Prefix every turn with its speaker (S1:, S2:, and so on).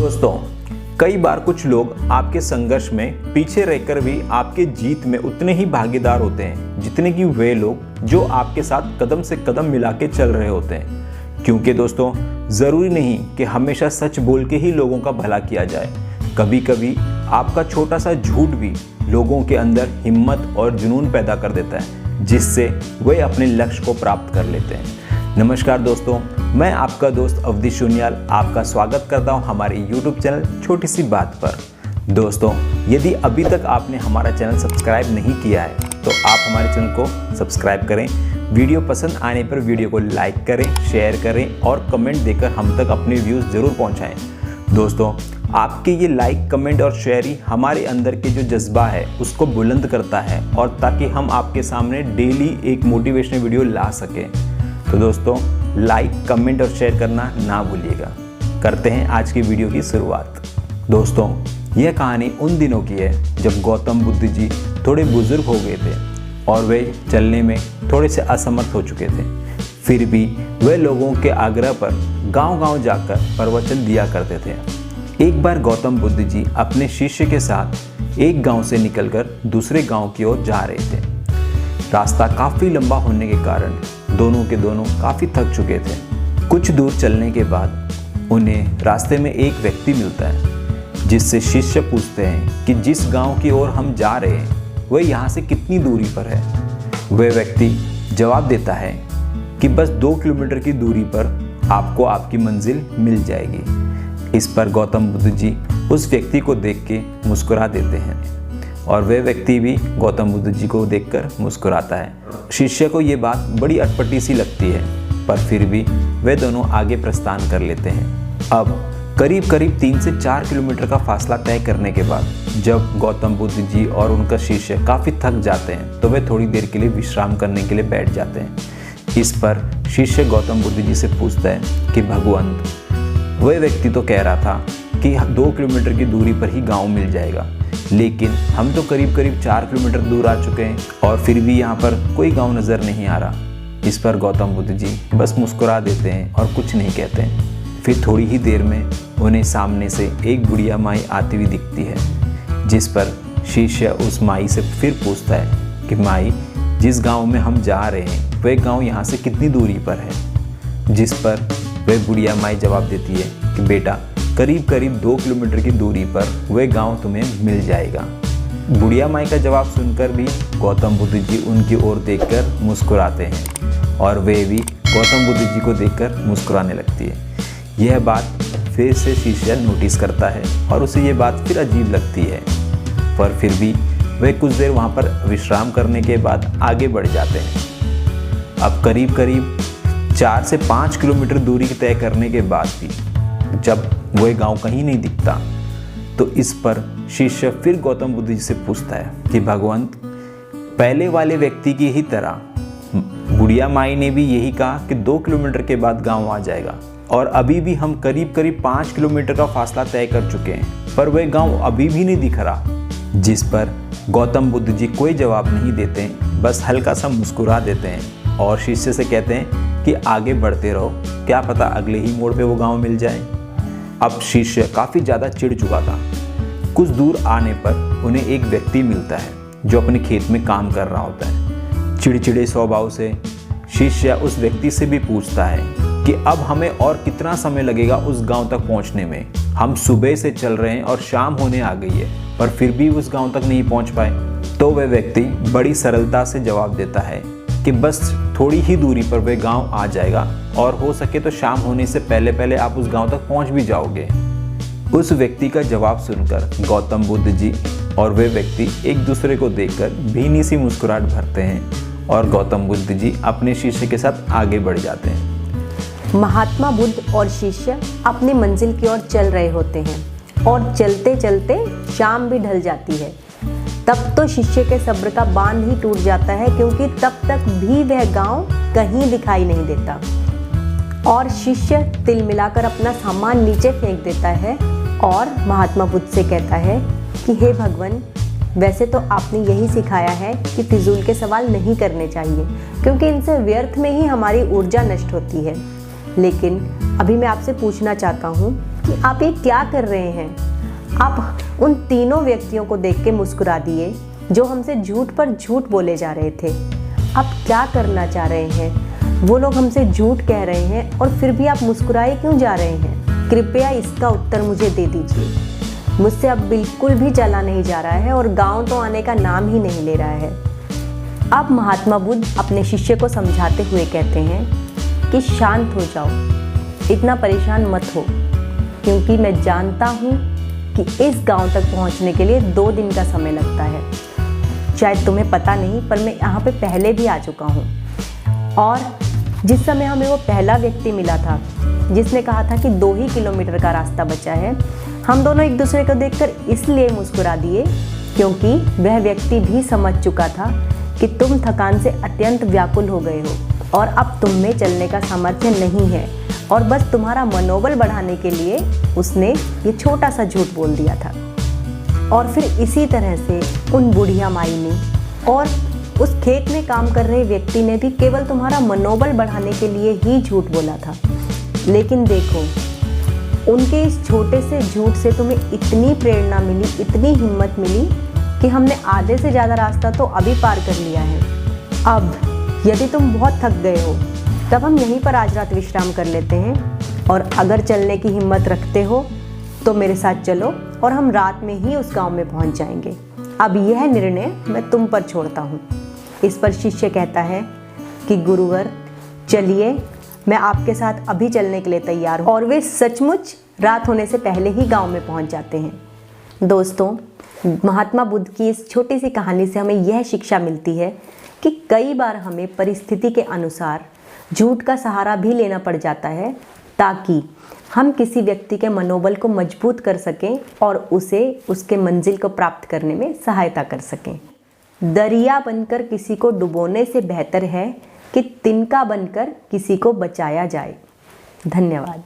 S1: दोस्तों, कई बार कुछ लोग आपके संघर्ष में पीछे रहकर भी आपके जीत में उतने ही भागीदार होते हैं जितने कि वे लोग जो आपके साथ कदम से कदम मिला के चल रहे होते हैं। क्योंकि दोस्तों, ज़रूरी नहीं कि हमेशा सच बोल के ही लोगों का भला किया जाए। कभी कभी आपका छोटा सा झूठ भी लोगों के अंदर हिम्मत और जुनून पैदा कर देता है, जिससे वे अपने लक्ष्य को प्राप्त कर लेते हैं। नमस्कार दोस्तों, मैं आपका दोस्त अवधि शून्याल आपका स्वागत करता हूं हमारे YouTube चैनल छोटी सी बात पर। दोस्तों, यदि अभी तक आपने हमारा चैनल सब्सक्राइब नहीं किया है तो आप हमारे चैनल को सब्सक्राइब करें। वीडियो पसंद आने पर वीडियो को लाइक करें, शेयर करें और कमेंट देकर हम तक अपने व्यूज़ ज़रूर पहुँचाएँ। दोस्तों, आपके ये लाइक, कमेंट और शेयर ही हमारे अंदर के जो जज्बा है उसको बुलंद करता है, और ताकि हम आपके सामने डेली एक मोटिवेशनल वीडियो ला सकें। तो दोस्तों, लाइक, कमेंट और शेयर करना ना भूलिएगा। करते हैं आज की वीडियो की शुरुआत। दोस्तों, यह कहानी उन दिनों की है जब गौतम बुद्ध जी थोड़े बुजुर्ग हो गए थे और वे चलने में थोड़े से असमर्थ हो चुके थे। फिर भी वे लोगों के आग्रह पर गांव-गांव जाकर प्रवचन दिया करते थे। एक बार गौतम बुद्ध जी अपने शिष्य के साथ एक गांव से निकलकर दूसरे गांव की ओर जा रहे थे। रास्ता काफ़ी लंबा होने के कारण दोनों के दोनों काफ़ी थक चुके थे। कुछ दूर चलने के बाद उन्हें रास्ते में एक व्यक्ति मिलता है, जिससे शिष्य पूछते हैं कि जिस गांव की ओर हम जा रहे हैं वह यहाँ से कितनी दूरी पर है। वह व्यक्ति जवाब देता है कि बस 2 किलोमीटर की दूरी पर आपको आपकी मंजिल मिल जाएगी। इस पर गौतम बुद्ध जी उस व्यक्ति को देख के मुस्कुरा देते हैं और वह व्यक्ति भी गौतम बुद्ध जी को देखकर मुस्कुराता है। शिष्य को ये बात बड़ी अटपटी सी लगती है, पर फिर भी वे दोनों आगे प्रस्थान कर लेते हैं। अब करीब 3 से 4 किलोमीटर का फासला तय करने के बाद जब गौतम बुद्ध जी और उनका शिष्य काफ़ी थक जाते हैं तो वे थोड़ी देर के लिए विश्राम करने के लिए बैठ जाते हैं। इस पर शिष्य गौतम बुद्ध जी से पूछता है कि भगवंत, वह व्यक्ति तो कह रहा था कि 2 किलोमीटर की दूरी पर ही गाँव मिल जाएगा, लेकिन हम तो करीब 4 किलोमीटर दूर आ चुके हैं और फिर भी यहाँ पर कोई गांव नज़र नहीं आ रहा। इस पर गौतम बुद्ध जी बस मुस्कुरा देते हैं और कुछ नहीं कहते हैं। फिर थोड़ी ही देर में उन्हें सामने से एक बुढ़िया माई आती हुई दिखती है, जिस पर शिष्य उस माई से फिर पूछता है कि माई, जिस गाँव में हम जा रहे हैं वह गाँव यहाँ से कितनी दूरी पर है। जिस पर वह बुढ़िया माई जवाब देती है कि बेटा, करीब 2 किलोमीटर की दूरी पर वह गांव तुम्हें मिल जाएगा। बुढ़िया माई का जवाब सुनकर भी गौतम बुद्ध जी उनकी ओर देखकर मुस्कुराते हैं और वे भी गौतम बुद्ध जी को देखकर मुस्कुराने लगती है। यह बात फिर से शिष्य नोटिस करता है और उसे ये बात फिर अजीब लगती है, पर फिर भी वे कुछ देर वहाँ पर विश्राम करने के बाद आगे बढ़ जाते हैं। अब करीब 4 से 5 किलोमीटर दूरी तय करने के बाद भी जब वह गांव कहीं नहीं दिखता तो इस पर शिष्य फिर गौतम बुद्ध जी से पूछता है कि भगवंत, पहले वाले व्यक्ति की ही तरह बुढ़िया माई ने भी यही कहा कि 2 किलोमीटर के बाद गांव आ जाएगा, और अभी भी हम करीब 5 किलोमीटर का फासला तय कर चुके हैं, पर वह गांव अभी भी नहीं दिख रहा। जिस पर गौतम बुद्ध जी कोई जवाब नहीं देते, बस हल्का सा मुस्कुरा देते हैं और शिष्य से कहते हैं कि आगे बढ़ते रहो, क्या पता अगले ही मोड़ पे वो गांव मिल जाए। अब शिष्य काफ़ी ज़्यादा चिढ़ चुका था। कुछ दूर आने पर उन्हें एक व्यक्ति मिलता है जो अपने खेत में काम कर रहा होता है। चिड़चिड़े स्वभाव से शिष्य उस व्यक्ति से भी पूछता है कि अब हमें और कितना समय लगेगा उस गांव तक पहुंचने में। हम सुबह से चल रहे हैं और शाम होने आ गई है, पर फिर भी उस गाँव तक नहीं पहुँच पाए। तो वह व्यक्ति बड़ी सरलता से जवाब देता है कि बस थोड़ी ही दूरी पर वह गांव आ जाएगा और हो सके तो शाम होने से पहले आप उस गांव तक पहुंच भी जाओगे। उस व्यक्ति का जवाब सुनकर गौतम बुद्ध जी और वे व्यक्ति एक दूसरे को देखकर भीनी सी मुस्कुराहट भरते हैं और गौतम बुद्ध जी अपने शिष्य के साथ आगे बढ़ जाते हैं।
S2: महात्मा बुद्ध और शिष्य अपनी मंजिल की ओर चल रहे होते हैं और चलते चलते शाम भी ढल जाती है। तब तो शिष्य के सब्र का बांध ही टूट जाता है, क्योंकि तब तक भी वह गांव कहीं दिखाई नहीं देता और शिष्य तिल मिलाकर अपना सामान नीचे फेंक देता है और महात्मा बुद्ध से कहता है कि हे भगवान, वैसे तो आपने यही सिखाया है कि फिजूल के सवाल नहीं करने चाहिए, क्योंकि इनसे व्यर्थ में ही हमारी ऊर्जा नष्ट होती है। लेकिन अभी मैं आपसे पूछना चाहता हूँ कि आप ये क्या कर रहे हैं। आप उन तीनों व्यक्तियों को देख के मुस्कुरा दिए जो हमसे झूठ पर झूठ बोले जा रहे थे। आप क्या करना चाह रहे हैं? वो लोग हमसे झूठ कह रहे हैं और फिर भी आप मुस्कुराए क्यों जा रहे हैं? कृपया इसका उत्तर मुझे दे दीजिए। मुझसे अब बिल्कुल भी चला नहीं जा रहा है और गांव तो आने का नाम ही नहीं ले रहा है। अब महात्मा बुद्ध अपने शिष्य को समझाते हुए कहते हैं कि शांत हो जाओ, इतना परेशान मत हो, क्योंकि मैं जानता हूँ कि इस गांव तक पहुँचने के लिए 2 दिन का समय लगता है। शायद तुम्हें पता नहीं, पर मैं यहाँ पे पहले भी आ चुका हूँ। और जिस समय हमें वो पहला व्यक्ति मिला था जिसने कहा था कि 2 ही किलोमीटर का रास्ता बचा है, हम दोनों एक दूसरे को देखकर इसलिए मुस्कुरा दिए क्योंकि वह व्यक्ति भी समझ चुका था कि तुम थकान से अत्यंत व्याकुल हो गए हो और अब तुम में चलने का सामर्थ्य नहीं है, और बस तुम्हारा मनोबल बढ़ाने के लिए उसने ये छोटा सा झूठ बोल दिया था। और फिर इसी तरह से उन बुढ़िया माई ने और उस खेत में काम कर रहे व्यक्ति ने भी केवल तुम्हारा मनोबल बढ़ाने के लिए ही झूठ बोला था। लेकिन देखो, उनके इस छोटे से झूठ से तुम्हें इतनी प्रेरणा मिली, इतनी हिम्मत मिली कि हमने आधे से ज़्यादा रास्ता तो अभी पार कर लिया है। अब यदि तुम बहुत थक गए हो तब हम यहीं पर आज रात विश्राम कर लेते हैं, और अगर चलने की हिम्मत रखते हो तो मेरे साथ चलो और हम रात में ही उस गांव में पहुंच जाएंगे। अब यह निर्णय मैं तुम पर छोड़ता हूँ। इस पर शिष्य कहता है कि गुरुवर चलिए, मैं आपके साथ अभी चलने के लिए तैयार हूँ। और वे सचमुच रात होने से पहले ही गांव में पहुंच जाते हैं। दोस्तों, महात्मा बुद्ध की इस छोटी सी कहानी से हमें यह शिक्षा मिलती है कि कई बार हमें परिस्थिति के अनुसार झूठ का सहारा भी लेना पड़ जाता है ताकि हम किसी व्यक्ति के मनोबल को मजबूत कर सकें और उसे उसके मंजिल को प्राप्त करने में सहायता कर सकें। दरिया बनकर किसी को डुबोने से बेहतर है कि तिनका बनकर किसी को बचाया जाए। धन्यवाद।